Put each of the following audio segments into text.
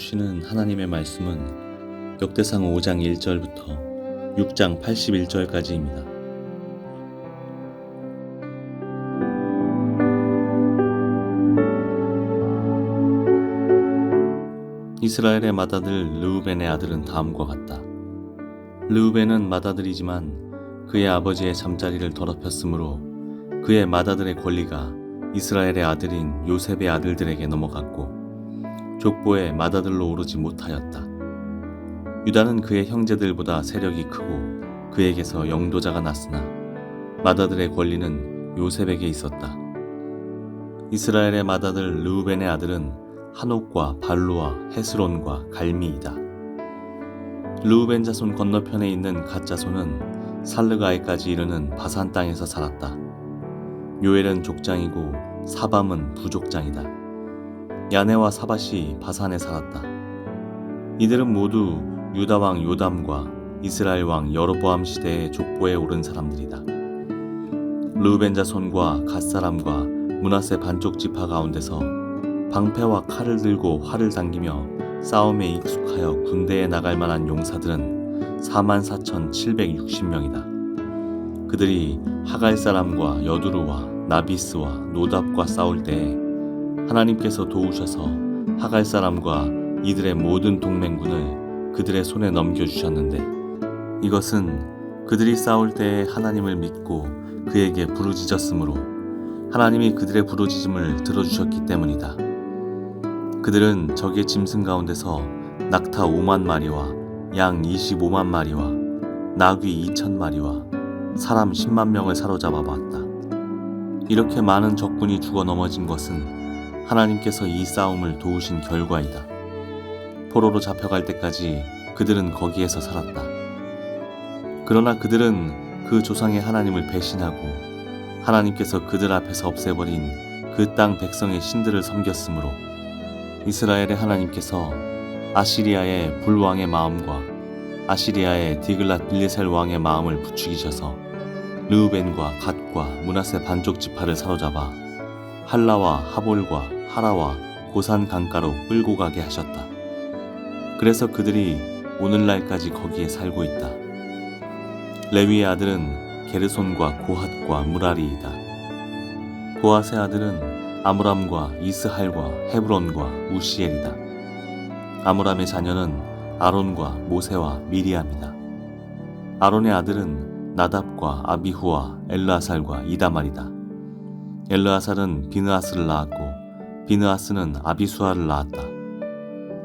주시는 하나님의 말씀은 역대상 5장 1절부터 6장 81절까지입니다. 이스라엘의 맏아들 르우벤의 아들은 다음과 같다. 르우벤은 맏아들이지만 그의 아버지의 잠자리를 더럽혔으므로 그의 맏아들의 권리가 이스라엘의 아들인 요셉의 아들들에게 넘어갔고 족보의 맏아들로 오르지 못하였다. 유다는 그의 형제들보다 세력이 크고 그에게서 영도자가 났으나 맏아들의 권리는 요셉에게 있었다. 이스라엘의 맏아들 르우벤의 아들은 한옥과 발루와 헤스론과 갈미이다. 르우벤 자손 건너편에 있는 갓 자손은 살르가에까지 이르는 바산 땅에서 살았다. 요엘은 족장이고 사밤은 부족장이다. 야네와 사밧이 바산에 살았다. 이들은 모두 유다 왕 요담과 이스라엘 왕 여로보암 시대의 족보에 오른 사람들이다. 르우벤 자손과 갓 사람과 므낫세 반쪽 지파 가운데서 방패와 칼을 들고 활을 당기며 싸움에 익숙하여 군대에 나갈 만한 용사들은 44,760명이다. 그들이 하갈 사람과 여두루와 나비스와 노답과 싸울 때에 하나님께서 도우셔서 하갈 사람과 이들의 모든 동맹군을 그들의 손에 넘겨주셨는데 이것은 그들이 싸울 때에 하나님을 믿고 그에게 부르짖었으므로 하나님이 그들의 부르짖음을 들어주셨기 때문이다. 그들은 적의 짐승 가운데서 낙타 5만 마리와 양 25만 마리와 나귀 2천 마리와 사람 10만 명을 사로잡아 봤다. 이렇게 많은 적군이 죽어 넘어진 것은 하나님께서 이 싸움을 도우신 결과이다. 포로로 잡혀갈 때까지 그들은 거기에서 살았다. 그러나 그들은 그 조상의 하나님을 배신하고 하나님께서 그들 앞에서 없애버린 그 땅 백성의 신들을 섬겼으므로 이스라엘의 하나님께서 아시리아의 불왕의 마음과 아시리아의 디글랏 빌레셀 왕의 마음을 부추기셔서 르우벤과 갓과 므낫세 반쪽 지파를 사로잡아 할라와 하볼과 하라와 고산 강가로 끌고 가게 하셨다. 그래서 그들이 오늘날까지 거기에 살고 있다. 레위의 아들은 게르손과 고핫과 무라리이다. 고핫의 아들은 아므람과 이스할과 헤브론과 우시엘이다. 아므람의 자녀는 아론과 모세와 미리암이다. 아론의 아들은 나답과 아비후와 엘르아살과 이다말이다. 엘르아살은 비느하스를 낳았고 비느하스는 아비수아를 낳았다.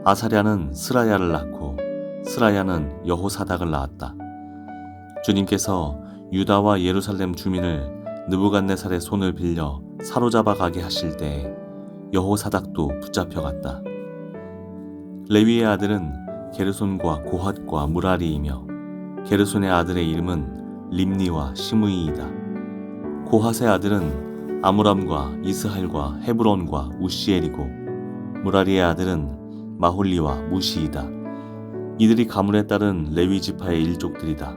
아사랴는 스라야를 낳고 스라야는 여호사닥을 낳았다. 주님께서 유다와 예루살렘 주민을 느부갓네살의 손을 빌려 사로잡아 가게 하실 때에 여호사닥도 붙잡혀갔다. 레위의 아들은 게르손과 고핫과 무라리이며 게르손의 아들의 이름은 림니와 시므이이다. 고핫의 아들은 아므람과 이스할과 헤브론과 우시엘이고 무라리의 아들은 마홀리와 무시이다. 이들이 가문에 따른 레위 지파의 일족들이다.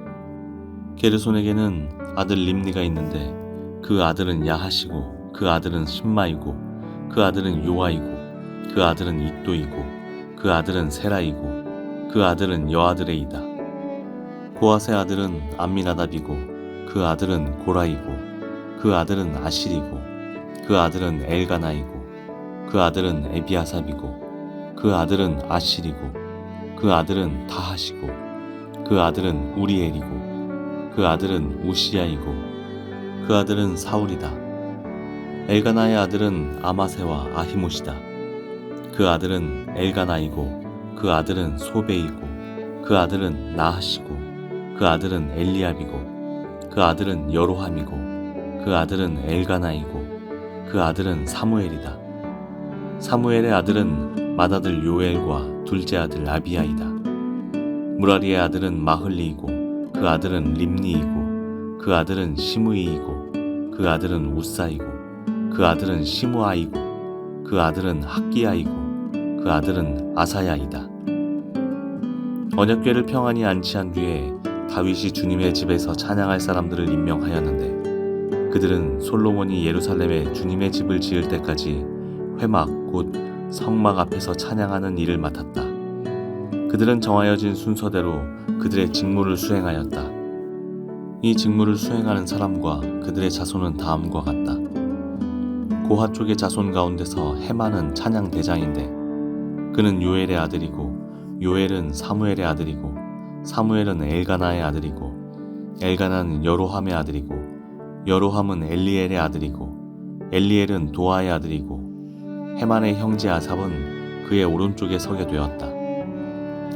게르손에게는 아들 림니가 있는데 그 아들은 야하시고 그 아들은 심마이고 그 아들은 요아이고 그 아들은 잇도이고 그 아들은 세라이고 그 아들은 여아드레이다. 고핫의 아들은 암미나답이고 그 아들은 고라이고 그 아들은 아실이고 그 아들은 엘가나이고 그 아들은 에비아삽이고 그 아들은 아실이고 그 아들은 다하시고 그 아들은 우리엘이고 그 아들은 우시야이고 그 아들은 사울이다. 엘가나의 아들은 아마세와 아히못이다. 그 아들은 엘가나이고 그 아들은 소베이고 그 아들은 나하시고 그 아들은 엘리압이고 그 아들은 여로함이고 그 아들은 엘가나이고 그 아들은 사무엘이다. 사무엘의 아들은 맏아들 요엘과 둘째 아들 아비야이다. 무라리의 아들은 마흘리이고 그 아들은 림니이고 그 아들은 시므이이고 그 아들은 우사이고 그 아들은 시므아이고 그 아들은 학기야이고 그 아들은 아사야이다. 언약궤를 평안히 안치한 뒤에 다윗이 주님의 집에서 찬양할 사람들을 임명하였는데 그들은 솔로몬이 예루살렘에 주님의 집을 지을 때까지 회막 곧 성막 앞에서 찬양하는 일을 맡았다. 그들은 정하여진 순서대로 그들의 직무를 수행하였다. 이 직무를 수행하는 사람과 그들의 자손은 다음과 같다. 고핫 족의 자손 가운데서 헤만은 찬양 대장인데 그는 요엘의 아들이고 요엘은 사무엘의 아들이고 사무엘은 엘가나의 아들이고 엘가나는 여로함의 아들이고 여로함은 엘리엘의 아들이고 엘리엘은 도아의 아들이고 헤만의 형제 아삽은 그의 오른쪽에 서게 되었다.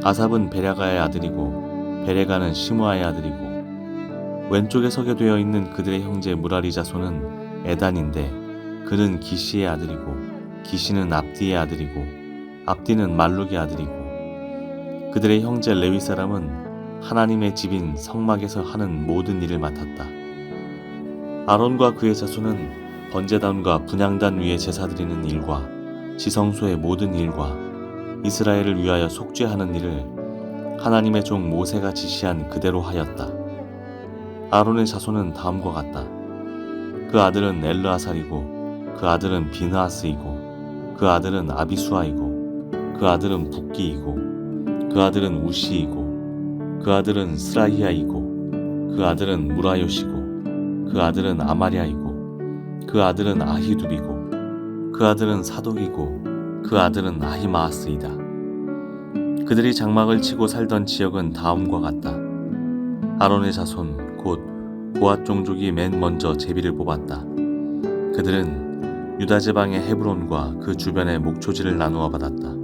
아삽은 베랴가의 아들이고 베레가는 시므아의 아들이고 왼쪽에 서게 되어 있는 그들의 형제 무라리 자손은 에단인데 그는 기시의 아들이고 기시는 압디의 아들이고 압디는 말룩의 아들이고 그들의 형제 레위 사람은 하나님의 집인 성막에서 하는 모든 일을 맡았다. 아론과 그의 자손은 번제단과 분향단 위에 제사 드리는 일과 지성소의 모든 일과 이스라엘을 위하여 속죄하는 일을 하나님의 종 모세가 지시한 그대로 하였다. 아론의 자손은 다음과 같다. 그 아들은 엘르아살이고 그 아들은 비느하스이고 그 아들은 아비수아이고 그 아들은 붓기이고 그 아들은 우시이고 그 아들은 스라히아이고 그 아들은 무라요시고 그 아들은 아마리아이고 그 아들은 아히두비고 그 아들은 사독이고 그 아들은 아히마아스이다. 그들이 장막을 치고 살던 지역은 다음과 같다. 아론의 자손 곧 고핫 종족이 맨 먼저 제비를 뽑았다. 그들은 유다 지방의 헤브론과 그 주변의 목초지를 나누어 받았다.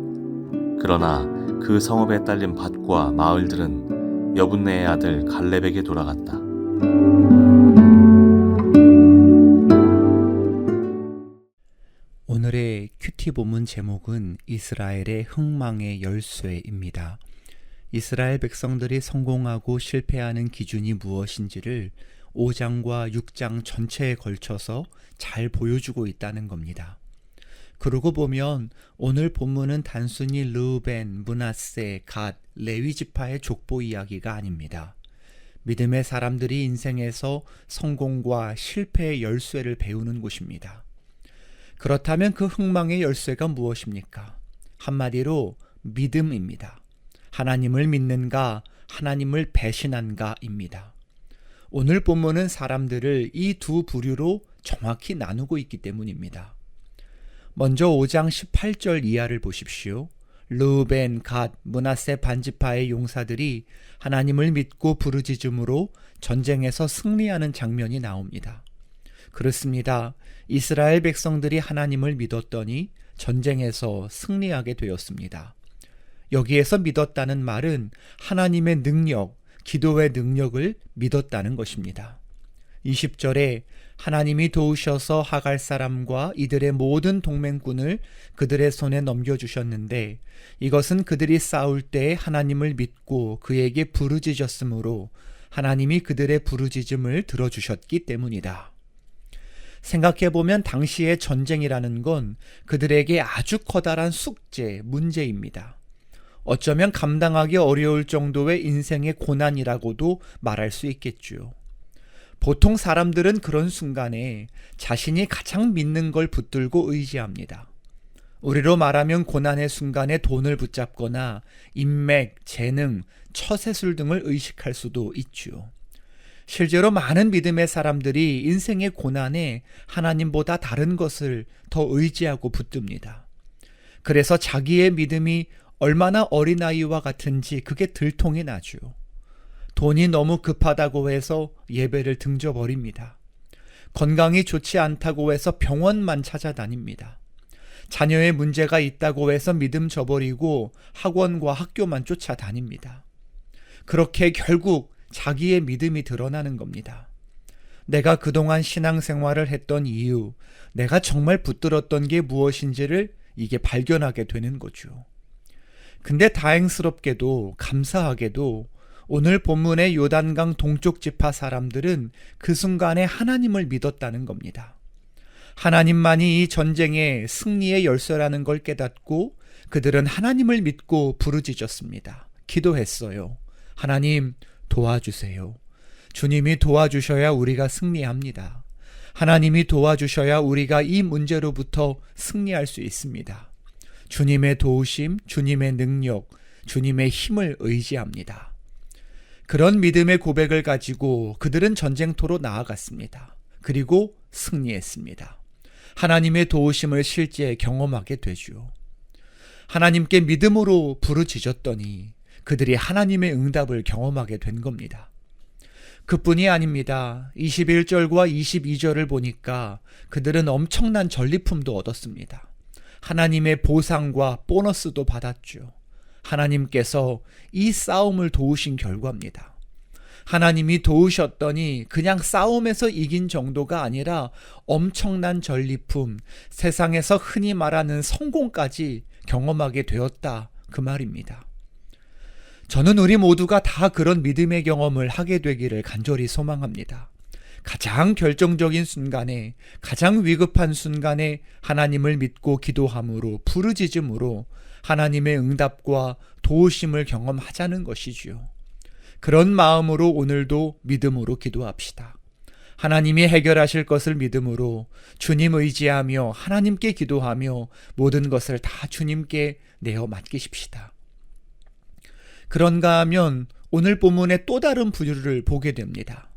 그러나 그 성읍에 딸린 밭과 마을들은 여분네의 아들 갈렙에게 돌아갔다. 오늘의 큐티 본문 제목은 이스라엘의 흥망의 열쇠입니다. 이스라엘 백성들이 성공하고 실패하는 기준이 무엇인지를 5장과 6장 전체에 걸쳐서 잘 보여주고 있다는 겁니다. 그러고 보면 오늘 본문은 단순히 르우벤, 므낫세, 갓, 레위 지파의 족보 이야기가 아닙니다. 믿음의 사람들이 인생에서 성공과 실패의 열쇠를 배우는 곳입니다. 그렇다면 그 흥망의 열쇠가 무엇입니까? 한마디로 믿음입니다. 하나님을 믿는가, 하나님을 배신한가입니다. 오늘 본문은 사람들을 이 두 부류로 정확히 나누고 있기 때문입니다. 먼저 5장 18절 이하를 보십시오. 르우벤, 갓, 므낫세 반지파의 용사들이 하나님을 믿고 부르짖음으로 전쟁에서 승리하는 장면이 나옵니다. 그렇습니다. 이스라엘 백성들이 하나님을 믿었더니 전쟁에서 승리하게 되었습니다. 여기에서 믿었다는 말은 하나님의 능력, 기도의 능력을 믿었다는 것입니다. 20절에 하나님이 도우셔서 하갈 사람과 이들의 모든 동맹군을 그들의 손에 넘겨주셨는데 이것은 그들이 싸울 때 하나님을 믿고 그에게 부르짖었으므로 하나님이 그들의 부르짖음을 들어주셨기 때문이다. 생각해보면 당시의 전쟁이라는 건 그들에게 아주 커다란 숙제, 문제입니다. 어쩌면 감당하기 어려울 정도의 인생의 고난이라고도 말할 수 있겠죠. 보통 사람들은 그런 순간에 자신이 가장 믿는 걸 붙들고 의지합니다. 우리로 말하면 고난의 순간에 돈을 붙잡거나 인맥, 재능, 처세술 등을 의식할 수도 있죠. 실제로 많은 믿음의 사람들이 인생의 고난에 하나님보다 다른 것을 더 의지하고 붙듭니다. 그래서 자기의 믿음이 얼마나 어린아이와 같은지 그게 들통이 나죠. 돈이 너무 급하다고 해서 예배를 등져버립니다. 건강이 좋지 않다고 해서 병원만 찾아다닙니다. 자녀의 문제가 있다고 해서 믿음 저버리고 학원과 학교만 쫓아다닙니다. 그렇게 결국 자기의 믿음이 드러나는 겁니다. 내가 그동안 신앙생활을 했던 이유, 내가 정말 붙들었던 게 무엇인지를 이게 발견하게 되는 거죠. 근데 다행스럽게도 감사하게도 오늘 본문의 요단강 동쪽 지파 사람들은 그 순간에 하나님을 믿었다는 겁니다. 하나님만이 이 전쟁의 승리의 열쇠라는 걸 깨닫고 그들은 하나님을 믿고 부르짖었습니다. 기도했어요. 하나님 도와주세요. 주님이 도와주셔야 우리가 승리합니다. 하나님이 도와주셔야 우리가 이 문제로부터 승리할 수 있습니다. 주님의 도우심, 주님의 능력, 주님의 힘을 의지합니다. 그런 믿음의 고백을 가지고 그들은 전쟁터로 나아갔습니다. 그리고 승리했습니다. 하나님의 도우심을 실제 경험하게 되죠. 하나님께 믿음으로 부르짖었더니 그들이 하나님의 응답을 경험하게 된 겁니다. 그뿐이 아닙니다. 21절과 22절을 보니까 그들은 엄청난 전리품도 얻었습니다. 하나님의 보상과 보너스도 받았죠. 하나님께서 이 싸움을 도우신 결과입니다. 하나님이 도우셨더니 그냥 싸움에서 이긴 정도가 아니라 엄청난 전리품, 세상에서 흔히 말하는 성공까지 경험하게 되었다, 그 말입니다. 저는 우리 모두가 다 그런 믿음의 경험을 하게 되기를 간절히 소망합니다. 가장 결정적인 순간에, 가장 위급한 순간에 하나님을 믿고 기도함으로, 부르짖음으로 하나님의 응답과 도우심을 경험하자는 것이지요. 그런 마음으로 오늘도 믿음으로 기도합시다. 하나님이 해결하실 것을 믿음으로 주님 의지하며 하나님께 기도하며 모든 것을 다 주님께 내어 맡기십시다. 그런가 하면 오늘 본문의 또 다른 부류를 보게 됩니다.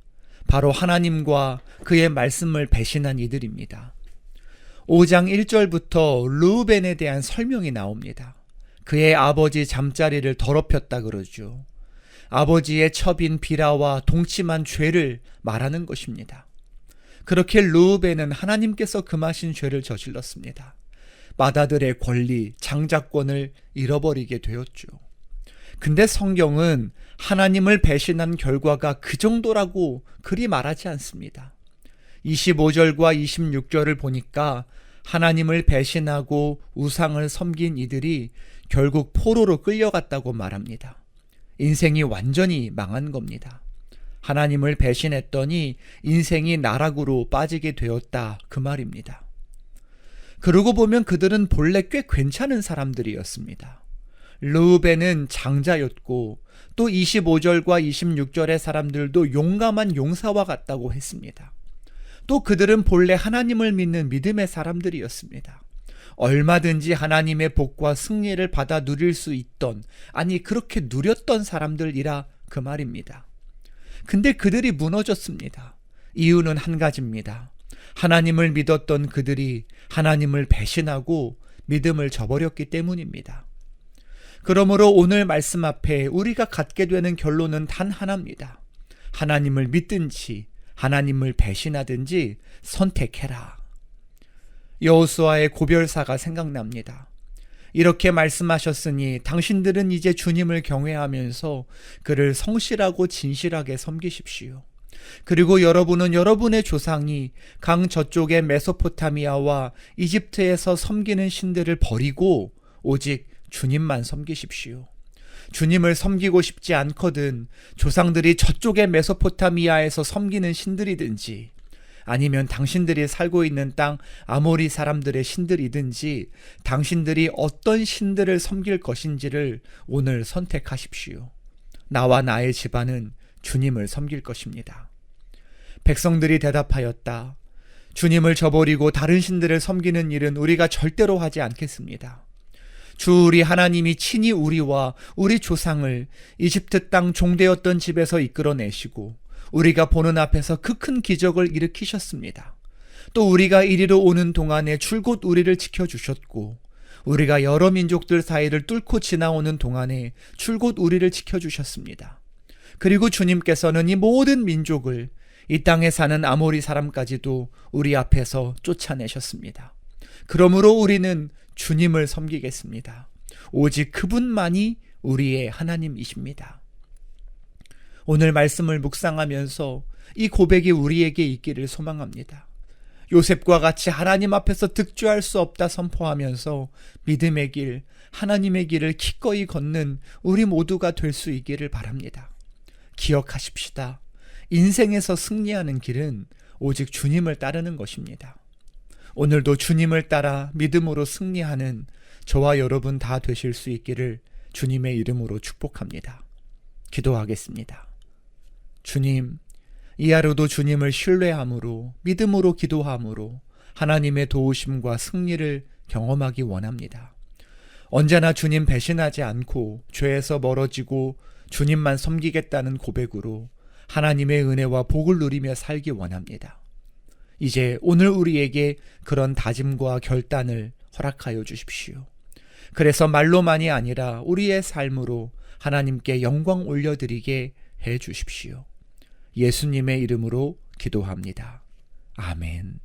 바로 하나님과 그의 말씀을 배신한 이들입니다. 5장 1절부터 르우벤에 대한 설명이 나옵니다. 그의 아버지 잠자리를 더럽혔다 그러죠. 아버지의 첩인 비라와 동침한 죄를 말하는 것입니다. 그렇게 르우벤은 하나님께서 금하신 죄를 저질렀습니다. 맏아들의 권리, 장자권을 잃어버리게 되었죠. 근데 성경은 하나님을 배신한 결과가 그 정도라고 그리 말하지 않습니다. 25절과 26절을 보니까 하나님을 배신하고 우상을 섬긴 이들이 결국 포로로 끌려갔다고 말합니다. 인생이 완전히 망한 겁니다. 하나님을 배신했더니 인생이 나락으로 빠지게 되었다, 그 말입니다. 그러고 보면 그들은 본래 꽤 괜찮은 사람들이었습니다. 르우벤은 장자였고 또 25절과 26절의 사람들도 용감한 용사와 같다고 했습니다. 또 그들은 본래 하나님을 믿는 믿음의 사람들이었습니다. 얼마든지 하나님의 복과 승리를 받아 누릴 수 있던, 아니 그렇게 누렸던 사람들이라 그 말입니다. 근데 그들이 무너졌습니다. 이유는 한 가지입니다. 하나님을 믿었던 그들이 하나님을 배신하고 믿음을 저버렸기 때문입니다. 그러므로 오늘 말씀 앞에 우리가 갖게 되는 결론은 단 하나입니다. 하나님을 믿든지 하나님을 배신하든지 선택해라. 여호수아의 고별사가 생각납니다. 이렇게 말씀하셨으니 당신들은 이제 주님을 경외하면서 그를 성실하고 진실하게 섬기십시오. 그리고 여러분은 여러분의 조상이 강 저쪽의 메소포타미아와 이집트에서 섬기는 신들을 버리고 오직 주님만 섬기십시오. 주님을 섬기고 싶지 않거든 조상들이 저쪽의 메소포타미아에서 섬기는 신들이든지 아니면 당신들이 살고 있는 땅 아모리 사람들의 신들이든지 당신들이 어떤 신들을 섬길 것인지를 오늘 선택하십시오. 나와 나의 집안은 주님을 섬길 것입니다. 백성들이 대답하였다. 주님을 저버리고 다른 신들을 섬기는 일은 우리가 절대로 하지 않겠습니다. 주 우리 하나님이 친히 우리와 우리 조상을 이집트 땅 종되었던 집에서 이끌어내시고 우리가 보는 앞에서 그 큰 기적을 일으키셨습니다. 또 우리가 이리로 오는 동안에 줄곧 우리를 지켜주셨고 우리가 여러 민족들 사이를 뚫고 지나오는 동안에 줄곧 우리를 지켜주셨습니다. 그리고 주님께서는 이 모든 민족을 이 땅에 사는 아모리 사람까지도 우리 앞에서 쫓아내셨습니다. 그러므로 우리는 주님을 섬기겠습니다. 오직 그분만이 우리의 하나님이십니다. 오늘 말씀을 묵상하면서 이 고백이 우리에게 있기를 소망합니다. 요셉과 같이 하나님 앞에서 득주할 수 없다 선포하면서 믿음의 길, 하나님의 길을 기꺼이 걷는 우리 모두가 될 수 있기를 바랍니다. 기억하십시다. 인생에서 승리하는 길은 오직 주님을 따르는 것입니다. 오늘도 주님을 따라 믿음으로 승리하는 저와 여러분 다 되실 수 있기를 주님의 이름으로 축복합니다. 기도하겠습니다. 주님, 이 하루도 주님을 신뢰함으로 믿음으로 기도함으로 하나님의 도우심과 승리를 경험하기 원합니다. 언제나 주님 배신하지 않고 죄에서 멀어지고 주님만 섬기겠다는 고백으로 하나님의 은혜와 복을 누리며 살기 원합니다. 이제 오늘 우리에게 그런 다짐과 결단을 허락하여 주십시오. 그래서 말로만이 아니라 우리의 삶으로 하나님께 영광 올려드리게 해 주십시오. 예수님의 이름으로 기도합니다. 아멘.